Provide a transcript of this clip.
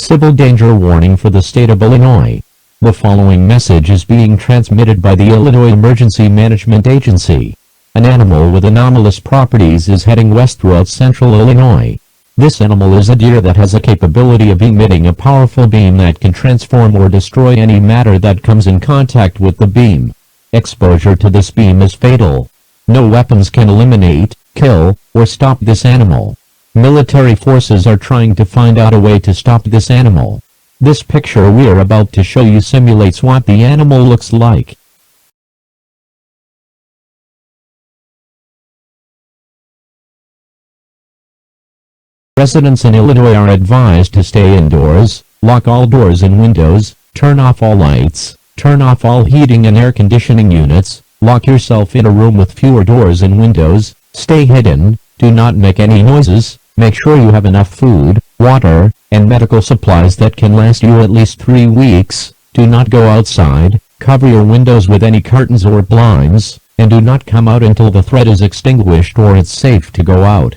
Civil danger warning for the state of Illinois. The following message is being transmitted by the Illinois Emergency Management Agency. An animal with anomalous properties is heading west throughout central Illinois. This animal is a deer that has a capability of emitting a powerful beam that can transform or destroy any matter that comes in contact with the beam. Exposure to this beam is fatal. No weapons can eliminate, kill, or stop this animal. Military forces are trying to find out a way to stop this animal. This picture we are about to show you simulates what the animal looks like. Residents in Illinois are advised to stay indoors, lock all doors and windows, turn off all lights, turn off all heating and air conditioning units, lock yourself in a room with fewer doors and windows, stay hidden, do not make any noises, make sure you have enough food, water, and medical supplies that can last you at least 3 weeks, do not go outside, cover your windows with any curtains or blinds, and do not come out until the threat is extinguished or it's safe to go out.